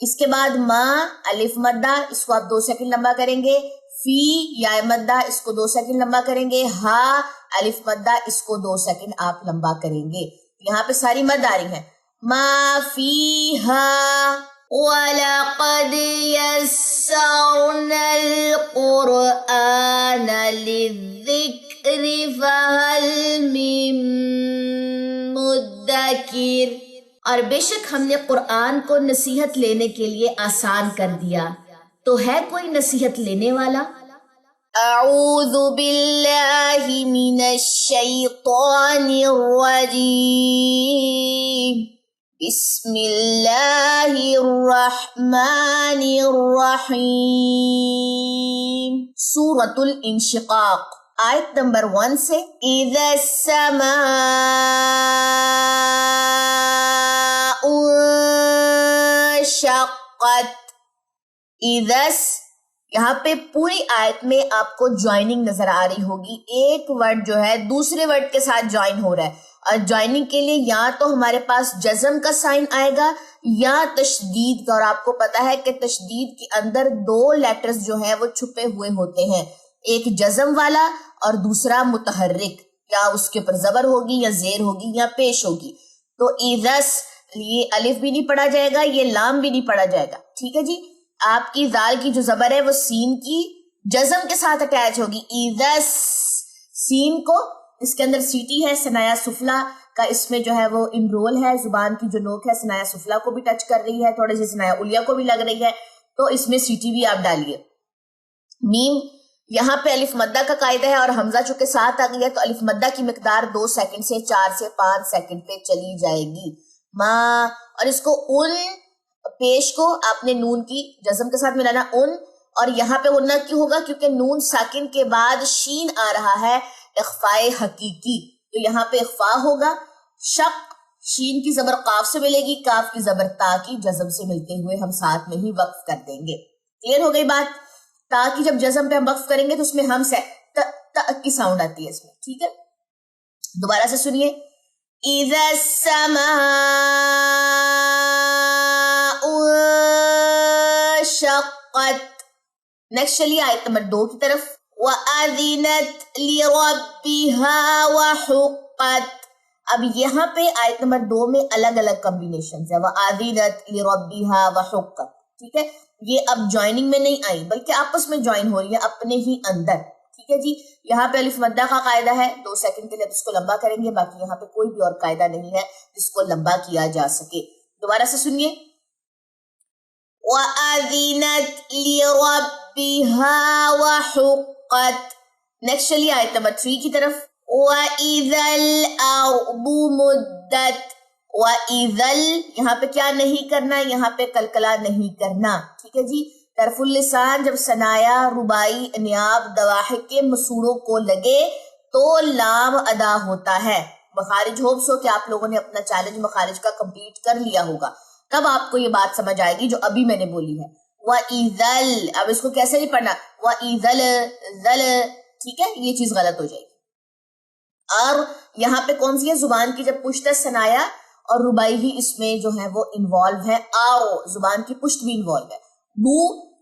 اس کے بعد ما الف مدہ، اس کو آپ 2 سیکنڈ لمبا کریں گے، فی یا مدہ، اس کو 2 سیکنڈ لمبا کریں گے، ہا الف مدہ، اس کو 2 سیکنڈ آپ لمبا کریں گے۔ یہاں پہ ساری مد آ رہی ہیں، ما فیہا وَلَقَدْ يَسَّرْنَا الْقُرْآنَ لِلذِّكْرِ فَهَلْ مِن مُدَّكِرٍ، اور بے شک ہم نے قرآن کو نصیحت لینے کے لیے آسان کر دیا، تو ہے کوئی نصیحت لینے والا؟ اعوذ باللہ من الشیطان الرجیم، بسم اللہ الرحمن الرحیم۔ سورۃ الانشقاق، آیت نمبر 1 سے اذا السماء انشقت، اذا، یہاں پہ پوری آیت میں آپ کو جوائننگ نظر آ رہی ہوگی، ایک ورڈ جو ہے دوسرے ورڈ کے ساتھ جوائن ہو رہا ہے، اور جوائننگ کے لیے یا تو ہمارے پاس جزم کا سائن آئے گا یا تشدید کا، اور آپ کو پتا ہے کہ تشدید کے اندر 2 لیٹرز جو ہیں وہ چھپے ہوئے ہوتے ہیں، ایک جزم والا اور دوسرا متحرک، یا اس کے اوپر زبر ہوگی یا زیر ہوگی یا پیش ہوگی۔ تو ایذس، یہ الف بھی نہیں پڑھا جائے گا، یہ لام بھی نہیں پڑھا جائے گا، ٹھیک ہے جی۔ آپ کی ذال کی جو زبر ہے وہ سین کی جزم کے ساتھ اٹیچ ہوگی، ایذس، سین کو اس کے اندر سیٹی ہے، ثنایا سفلا کا اس میں جو ہے وہ انرول ہے، زبان کی جو نوک ہے ثنایا سفلا کو بھی ٹچ کر رہی ہے، تھوڑی سی ثنایا علیا کو بھی لگ رہی ہے، تو اس میں سیٹی بھی آپ ڈالیے۔ میم، یہاں پہ الف مدہ کا قاعدہ ہے اور حمزہ چونکہ ساتھ آ گئی ہے تو الف مدہ کی مقدار 2 سیکنڈ سے 4 سے 5 سیکنڈ پہ چلی جائے گی۔ ماں، اور اس کو ان پیش کو آپ نے نون کی جزم کے ساتھ ملانا، ان، اور یہاں پہ غنہ کیوں ہوگا؟ کیونکہ نون ساکن کے بعد شین آ رہا ہے، اخفاء حقیقی، تو یہاں پہ اخفاء ہوگا۔ شق، شین کی زبر قاف سے ملے گی، کاف کی زبر تا کی جزم سے ملتے ہوئے ہم ساتھ میں ہی وقف کر دیں گے۔ کلیئر ہو گئی بات؟ تا کی جب جزم پہ ہم وقف کریں گے تو اس میں ہم سے کی ساؤنڈ آتی ہے اس میں، ٹھیک ہے؟ دوبارہ سے سنیے، اذا السماء انشقت۔ نیکسٹ چلیے آیت نمبر 2 کی طرف، وَأَذِنَتْ لِرَبِّهَا وَحُقَّتْ۔ اب یہاں پہ آیت نمبر 2 میں الگ الگ کمبینیشنز ہیں، وَأَذِنَتْ لِرَبِّهَا وَحُقَّتْ، ٹھیک ہے؟ یہ اب جوائننگ میں نہیں آئی بلکہ آپس میں جوائن ہو رہی ہے اپنے ہی اندر، ٹھیک ہے جی۔ یہاں پہ الف مدہ کا قاعدہ ہے، 2 سیکنڈ کے لیے اس کو لمبا کریں گے، باقی یہاں پہ کوئی بھی اور قاعدہ نہیں ہے جس کو لمبا کیا جا سکے۔ دوبارہ سے سنیے، وَأَذِنَتْ لِرَبِّهَا وَحُقَّتْ۔ نیکسٹ چلیے آیت نمبر 3 کی طرف، وَإِذَا الْأَرْضُ مُدَّتْ۔ وَإِذَا، یہاں پہ کیا نہیں کرنا؟ یہاں پہ کلکلا نہیں کرنا، ٹھیک ہے جی۔ طرف اللسان جب ثنایا، ربائی، انیاب، دواحق کے مسوڑوں کو لگے تو لام ادا ہوتا ہے۔ مخارج ہوپ سو کہ آپ لوگوں نے اپنا چیلنج مخارج کا کمپلیٹ کر لیا ہوگا، تب آپ کو یہ بات سمجھ آئے گی جو ابھی میں نے بولی ہے۔ وَإِذَا، اب اس کو کیسے نہیں پڑھنا؟ وَإِذَا ذل، ٹھیک ہے، یہ چیز غلط ہو جائے گی۔ اور یہاں پہ کون سی ہے؟ زبان کی جب پشت ہے ثنایا اور ربائی بھی اس میں جو ہے وہ انوالو ہے، آؤ زبان کی پشت بھی انوالو ہے۔ بو،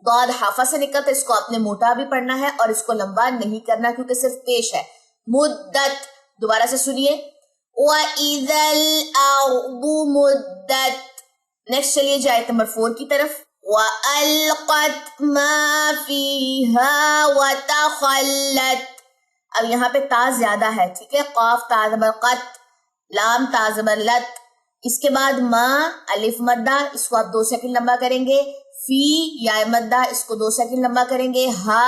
ضاد حافہ سے نکلتا، اس کو آپ نے موٹا بھی پڑھنا ہے اور اس کو لمبا نہیں کرنا کیونکہ صرف پیش ہے۔ مدت، دوبارہ سے سنیے، وَإِذَا الْأَرْضُ مُدَّتْ۔ نیکسٹ چلیے جی آیت نمبر 4 کی طرف، وَأَلْقَتْ مَا فِيهَا وَتَخَلَّتْ۔ اب یہاں پہ تا زیادہ ہے، ٹھیک ہے، قاف تا زبر قط، لام تا زبر لت، اس کے بعد ما الف مدہ، اس کو آپ 2 سیکنڈ لمبا کریں گے، فی یا مدہ، اس کو 2 سیکنڈ لمبا کریں گے، ہا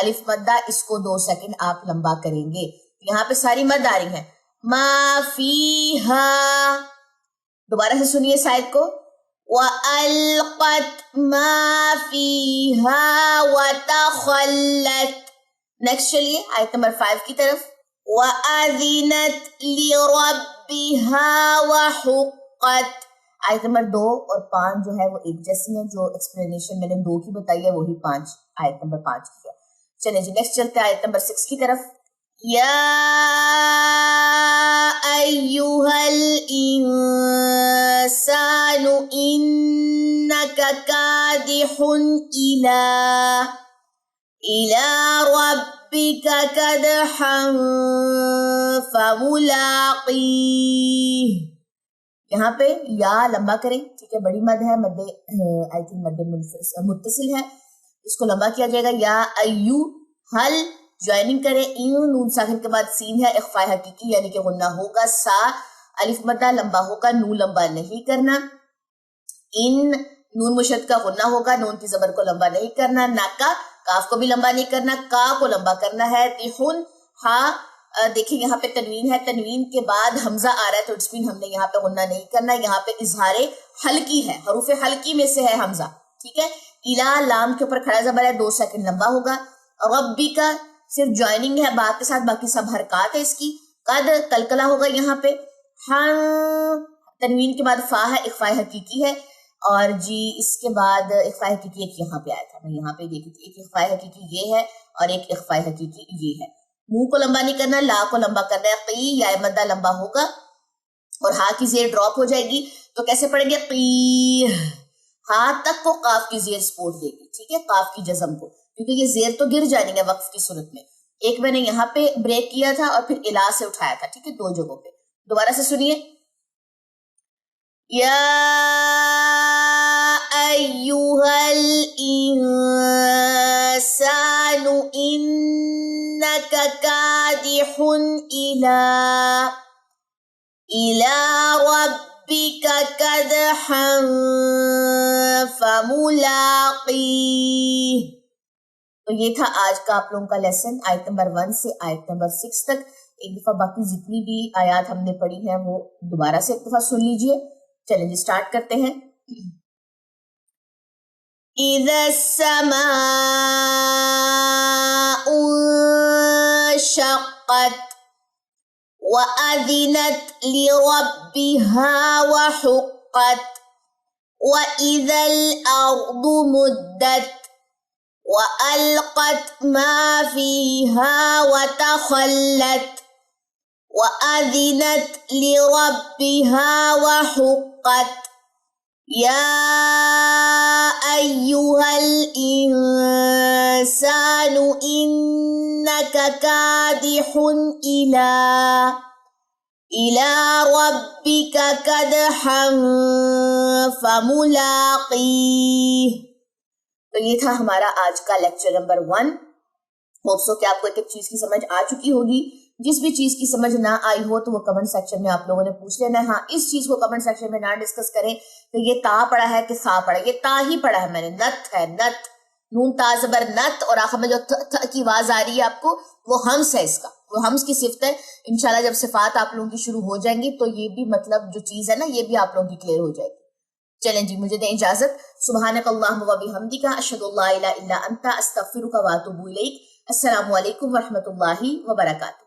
الف مدہ، اس کو 2 سیکنڈ آپ لمبا کریں گے۔ یہاں پہ ساری مد آ رہی ہیں، ما فیہا۔ دوبارہ سے سنیے اس آیت کو، وَأَلْقَتْ مَا فِيهَا وَتَخَلَّتْ۔ نیکسٹ چلیے آیت نمبر 5 کی طرف، وَأَذِنَتْ لِرَبِّهَا وَحُقَّتْ۔ آیت نمبر 2 اور 5 جو ہے وہ ایک جیسی ہیں، جو ایکسپلینیشن میں نے 2 کی بتائی ہے وہی 5 آیت نمبر 5 کی ہے۔ چلیں جی نیکسٹ چلتے ہیں آیت نمبر 6 کی طرف، یا ایھا الانسان انک کادح الی ربک کدحا فملاقیہ. یہاں پہ یا لمبا کریں, ٹھیک ہے, بڑی مد ہے, مد آئی تھنک مد متصل ہے, اس کو لمبا کیا جائے گا. یا ایو حل جوائننگ کریں, نون ساکن کے بعد سین ہے, اخفاء حقیقی یعنی کہ غنہ ہوگا. سا الف مدہ لمبا ہوگا, نون لمبا نہیں کرنا. ان نون مشد کا غنہ ہوگا, نون کی زبر کو لمبا نہیں کرنا. ناکا کاف کو بھی لمبا نہیں کرنا, کا کو لمبا کرنا ہے. تیحن ہا دیکھیں یہاں پہ تنوین ہے, تنوین کے بعد حمزہ آ رہا ہے تو اٹس مین ہم نے یہاں پہ غنہ نہیں کرنا. یہاں پہ اظہار حلقی ہے, حروف حلقی میں سے ہے حمزہ, ٹھیک ہے. الا لام کے اوپر کھڑا زبر ہے, 2 سیکنڈ لمبا ہوگا. ربی کا صرف جوائننگ ہے با کے ساتھ, باقی سب حرکات ہے اس کی. قد کلکلا ہوگا یہاں پہ. ہاں تنوین کے بعد فا ہے, اخفاء حقیقی ہے. اور جی اس کے بعد اخفاء حقیقی ایک یہاں پہ آیا تھا, میں یہاں پہ دیکھی تھی, ایک اخفاء حقیقی یہ ہے اور ایک اخفاء حقیقی یہ ہے. منہ کو لمبا نہیں کرنا, لا کو لمبا کرنا ہے. قی یا مدہ لمبا ہوگا اور ہا کی زیر ڈراپ ہو جائے گی, تو کیسے پڑھیں گے؟ قی. ہا تک کو قاف کی زیر سپورٹ دے گی, ٹھیک ہے, قاف کی جزم کو, کیونکہ یہ زیر تو گر جائیں گے وقف کی صورت میں. ایک میں نے یہاں پہ بریک کیا تھا اور پھر الا سے اٹھایا تھا, ٹھیک ہے, 2 جگہوں پہ. دوبارہ سے سنیے. یا ایھا الانسان انک کادح الی ربک کدحا فملاقیہ. تو یہ تھا آج کا آپ لوگوں کا لیسن, آیت نمبر 1 سے آیت نمبر 6 تک. ایک دفعہ باقی جتنی بھی آیات ہم نے پڑھی ہیں وہ دوبارہ سے ایک دفعہ سن لیجئے. چلیں جی سٹارٹ کرتے ہیں. اذا السماء انشقت وأذنت لربها وحقت وإذا الأرض مدت وألقت ما فيها وتخلت وأذنت لربها وحقت يا أيها الإنسان إنك كادح إلى ربك كدحا فملاقيه. تو یہ تھا ہمارا آج کا لیکچر نمبر 1. ہوپسو کہ آپ کو ایک چیز کی سمجھ آ چکی ہوگی. جس بھی چیز کی سمجھ نہ آئی ہو تو وہ کمنٹ سیکشن میں آپ لوگوں نے پوچھ لینا ہے. ہاں اس چیز کو کمنٹ سیکشن میں نہ ڈسکس کریں کہ یہ تا پڑا ہے کہ سا پڑا ہے. یہ تا ہی پڑا ہے میں نے, نت ہے, نت, نون تا زبر نت, اور آخر میں جو تھ کی آواز آ رہی ہے آپ کو وہ ہمس ہے, اس کا وہ ہمس کی صفت ہے. انشاءاللہ جب صفات آپ لوگوں کی شروع ہو جائیں گی تو یہ بھی مطلب جو چیز ہے نا یہ بھی آپ لوگوں کی کلیئر ہو جائے گی. چلیں جی مجھے دیں اجازت. سبحانک اللہم و بحمدک اشہد ان لا الہ الا انت استغفرک و اتوب الیک. السلام علیکم ورحمۃ اللہ وبرکاتہ.